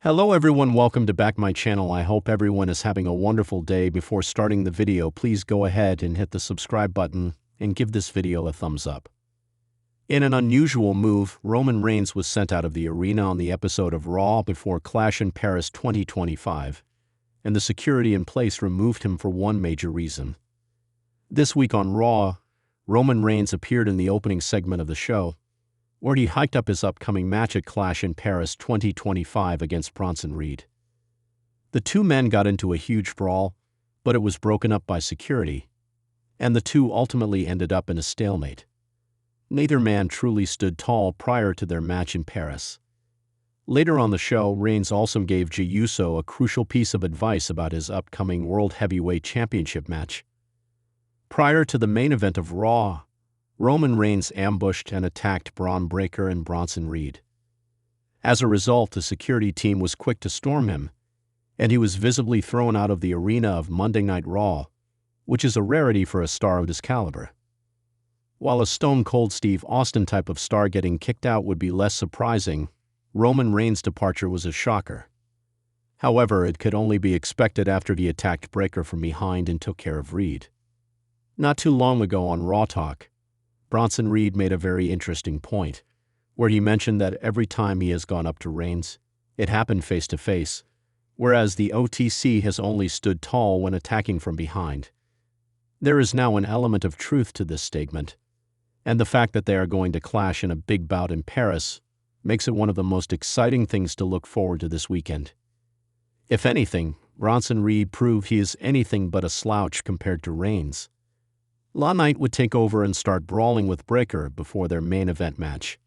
Hello everyone, welcome to back my channel. I hope everyone is having a wonderful day. Before starting the video, please go ahead and hit the subscribe button and give this video a thumbs up. In an unusual move, Roman Reigns was sent out of the arena on the episode of Raw before Clash in Paris 2025, and the security in place removed him for one major reason. This week on Raw, Roman Reigns appeared in the opening segment of the show, where he hyped up his upcoming match at Clash in Paris 2025 against Bronson Reed. The two men got into a huge brawl, but it was broken up by security, and the two ultimately ended up in a stalemate. Neither man truly stood tall prior to their match in Paris. Later on the show, Reigns also gave Jey Uso a crucial piece of advice about his upcoming World Heavyweight Championship match. Prior to the main event of Raw, Roman Reigns ambushed and attacked Braun Breaker and Bronson Reed. As a result, the security team was quick to storm him, and he was visibly thrown out of the arena of Monday Night Raw, which is a rarity for a star of this caliber. While a Stone Cold Steve Austin type of star getting kicked out would be less surprising, Roman Reigns' departure was a shocker. However, it could only be expected after he attacked Breaker from behind and took care of Reed. Not too long ago on Raw Talk, Bronson Reed made a very interesting point, where he mentioned that every time he has gone up to Reigns, it happened face-to-face, whereas the OTC has only stood tall when attacking from behind. There is now an element of truth to this statement, and the fact that they are going to clash in a big bout in Paris makes it one of the most exciting things to look forward to this weekend. If anything, Bronson Reed proved he is anything but a slouch compared to Reigns. LA Knight would take over and start brawling with Breaker before their main event match.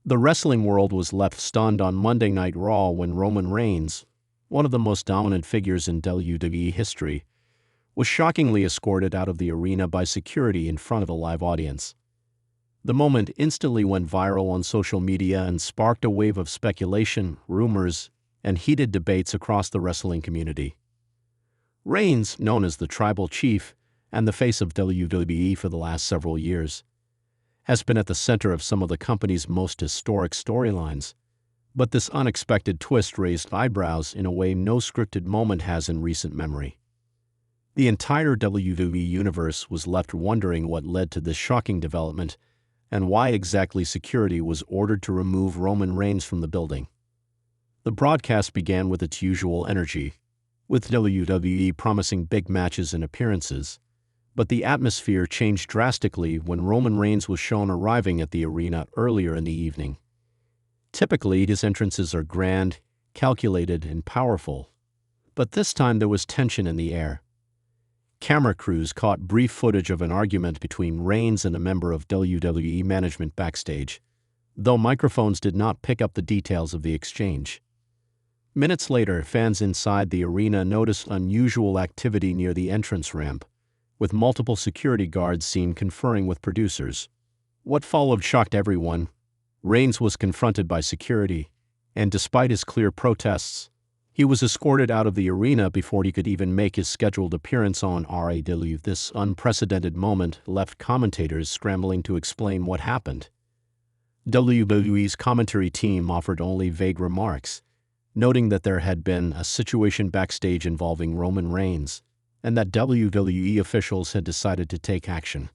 The wrestling world was left stunned on Monday Night Raw when Roman Reigns, one of the most dominant figures in WWE history, was shockingly escorted out of the arena by security in front of a live audience. The moment instantly went viral on social media and sparked a wave of speculation, rumors, and heated debates across the wrestling community. Reigns, known as the Tribal Chief and the face of WWE for the last several years, has been at the center of some of the company's most historic storylines, but this unexpected twist raised eyebrows in a way no scripted moment has in recent memory. The entire WWE universe was left wondering what led to this shocking development and why exactly security was ordered to remove Roman Reigns from the building. The broadcast began with its usual energy, with WWE promising big matches and appearances, but the atmosphere changed drastically when Roman Reigns was shown arriving at the arena earlier in the evening. Typically, his entrances are grand, calculated, and powerful, but this time there was tension in the air. Camera crews caught brief footage of an argument between Reigns and a member of WWE management backstage, though microphones did not pick up the details of the exchange. Minutes later, fans inside the arena noticed unusual activity near the entrance ramp, with multiple security guards seen conferring with producers. What followed shocked everyone. Reigns was confronted by security, and despite his clear protests, he was escorted out of the arena before he could even make his scheduled appearance on Raw. This unprecedented moment left commentators scrambling to explain what happened. WWE's commentary team offered only vague remarks, noting that there had been a situation backstage involving Roman Reigns, and that WWE officials had decided to take action.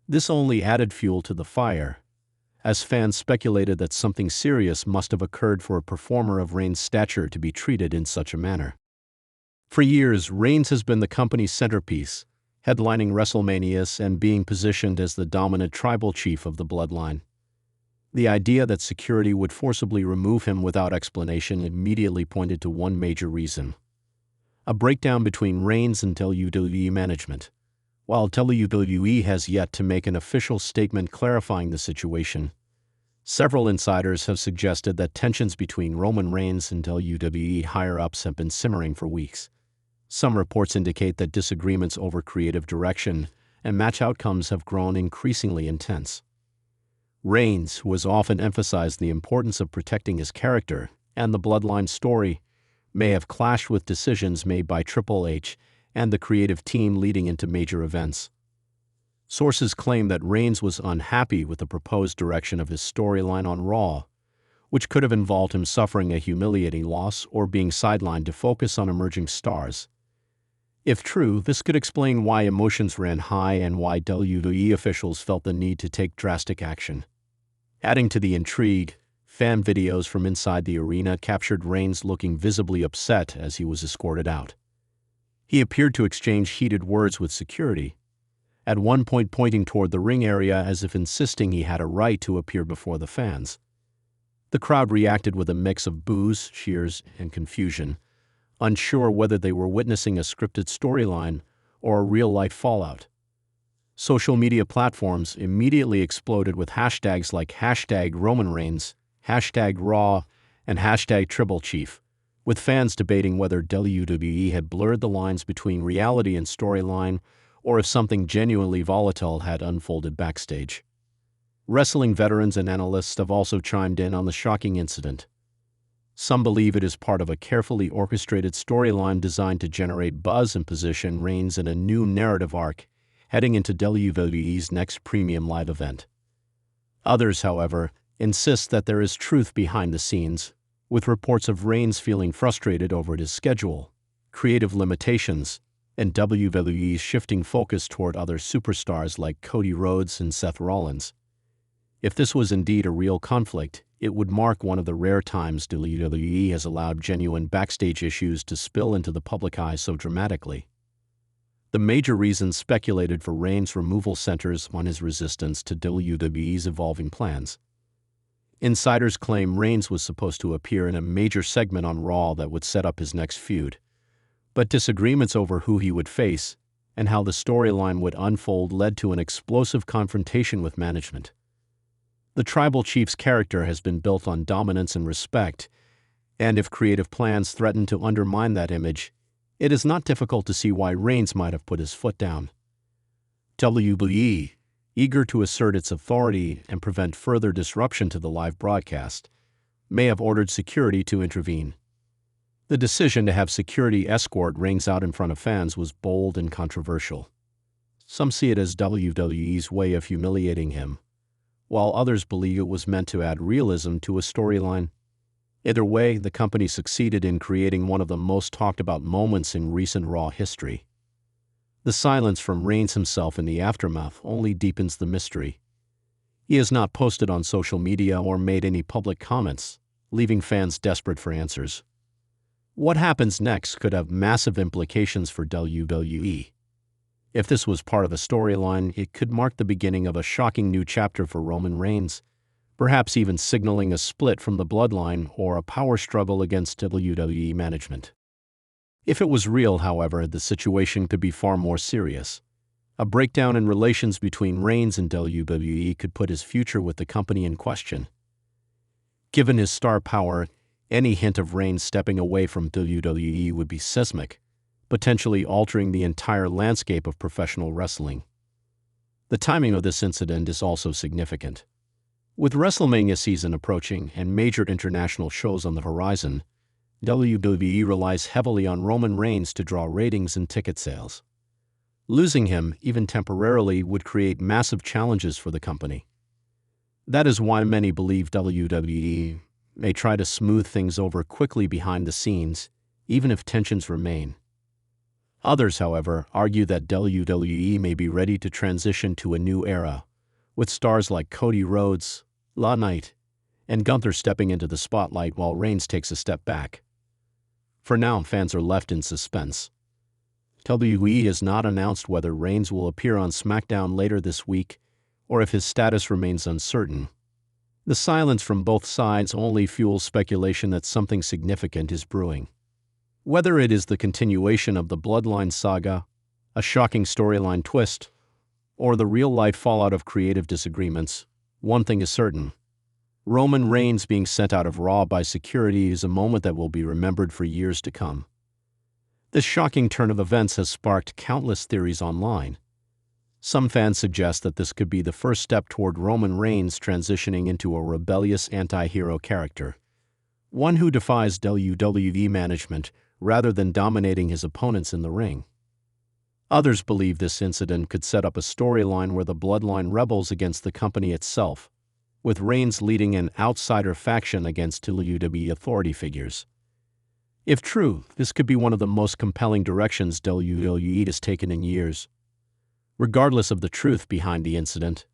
This only added fuel to the fire, as fans speculated that something serious must have occurred for a performer of Reigns' stature to be treated in such a manner. For years, Reigns has been the company's centerpiece, headlining WrestleManias and being positioned as the dominant tribal chief of the bloodline. The idea that security would forcibly remove him without explanation immediately pointed to one major reason: a breakdown between Reigns and WWE management. While WWE has yet to make an official statement clarifying the situation, several insiders have suggested that tensions between Roman Reigns and WWE higher-ups have been simmering for weeks. Some reports indicate that disagreements over creative direction and match outcomes have grown increasingly intense. Reigns, who has often emphasized the importance of protecting his character and the bloodline story, may have clashed with decisions made by Triple H and the creative team leading into major events. Sources claim that Reigns was unhappy with the proposed direction of his storyline on Raw, which could have involved him suffering a humiliating loss or being sidelined to focus on emerging stars. If true, this could explain why emotions ran high and why WWE officials felt the need to take drastic action. Adding to the intrigue, fan videos from inside the arena captured Reigns looking visibly upset as he was escorted out. He appeared to exchange heated words with security, at one point pointing toward the ring area as if insisting he had a right to appear before the fans. The crowd reacted with a mix of boos, cheers, and confusion, unsure whether they were witnessing a scripted storyline or a real-life fallout. Social media platforms immediately exploded with hashtags like #RomanReigns, #Raw, and #TribalChief, with fans debating whether WWE had blurred the lines between reality and storyline or if something genuinely volatile had unfolded backstage. Wrestling veterans and analysts have also chimed in on the shocking incident. Some believe it is part of a carefully orchestrated storyline designed to generate buzz and position Reigns in a new narrative arc heading into WWE's next premium live event. Others, however, insist that there is truth behind the scenes, with reports of Reigns feeling frustrated over his schedule, creative limitations, and WWE's shifting focus toward other superstars like Cody Rhodes and Seth Rollins. If this was indeed a real conflict, it would mark one of the rare times WWE has allowed genuine backstage issues to spill into the public eye so dramatically. The major reasons speculated for Reigns' removal centers on his resistance to WWE's evolving plans. Insiders claim Reigns was supposed to appear in a major segment on Raw that would set up his next feud, but disagreements over who he would face and how the storyline would unfold led to an explosive confrontation with management. The Tribal Chief's character has been built on dominance and respect, and if creative plans threaten to undermine that image, it is not difficult to see why Reigns might have put his foot down. WWE, eager to assert its authority and prevent further disruption to the live broadcast, may have ordered security to intervene. The decision to have security escort Reigns out in front of fans was bold and controversial. Some see it as WWE's way of humiliating him, while others believe it was meant to add realism to a storyline. Either way, the company succeeded in creating one of the most talked-about moments in recent Raw history. The silence from Reigns himself in the aftermath only deepens the mystery. He has not posted on social media or made any public comments, leaving fans desperate for answers. What happens next could have massive implications for WWE. If this was part of a storyline, it could mark the beginning of a shocking new chapter for Roman Reigns, perhaps even signaling a split from the bloodline or a power struggle against WWE management. If it was real, however, the situation could be far more serious. A breakdown in relations between Reigns and WWE could put his future with the company in question. Given his star power, any hint of Reigns stepping away from WWE would be seismic, potentially altering the entire landscape of professional wrestling. The timing of this incident is also significant. With WrestleMania season approaching and major international shows on the horizon, WWE relies heavily on Roman Reigns to draw ratings and ticket sales. Losing him, even temporarily, would create massive challenges for the company. That is why many believe WWE may try to smooth things over quickly behind the scenes, even if tensions remain. Others, however, argue that WWE may be ready to transition to a new era, with stars like Cody Rhodes, LA Knight, and Gunther stepping into the spotlight while Reigns takes a step back. For now, fans are left in suspense. WWE has not announced whether Reigns will appear on SmackDown later this week or if his status remains uncertain. The silence from both sides only fuels speculation that something significant is brewing. Whether it is the continuation of the Bloodline saga, a shocking storyline twist, or the real-life fallout of creative disagreements, one thing is certain. Roman Reigns being sent out of Raw by security is a moment that will be remembered for years to come. This shocking turn of events has sparked countless theories online. Some fans suggest that this could be the first step toward Roman Reigns transitioning into a rebellious anti-hero character, one who defies WWE management rather than dominating his opponents in the ring. Others believe this incident could set up a storyline where the Bloodline rebels against the company itself, with Reigns leading an outsider faction against WWE authority figures. If true, this could be one of the most compelling directions WWE has taken in years. Regardless of the truth behind the incident,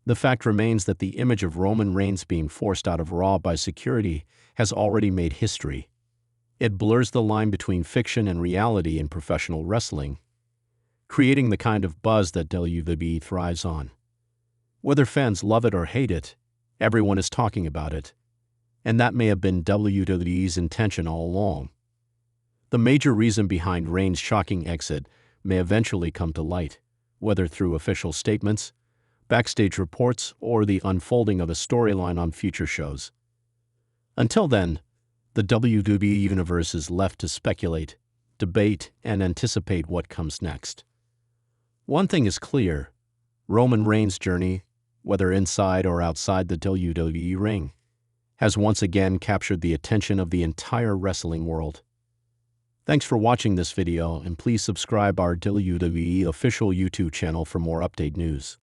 the fact remains that the image of Roman Reigns being forced out of Raw by security has already made history. It blurs the line between fiction and reality in professional wrestling, creating the kind of buzz that WWE thrives on. Whether fans love it or hate it, everyone is talking about it, and that may have been WWE's intention all along. The major reason behind Reigns' shocking exit may eventually come to light, whether through official statements, backstage reports, or the unfolding of a storyline on future shows. Until then, the WWE universe is left to speculate, debate, and anticipate what comes next. One thing is clear: Roman Reigns' journey, whether inside or outside the WWE ring, has once again captured the attention of the entire wrestling world. Thanks for watching this video, and please subscribe our WWE official YouTube channel for more update news.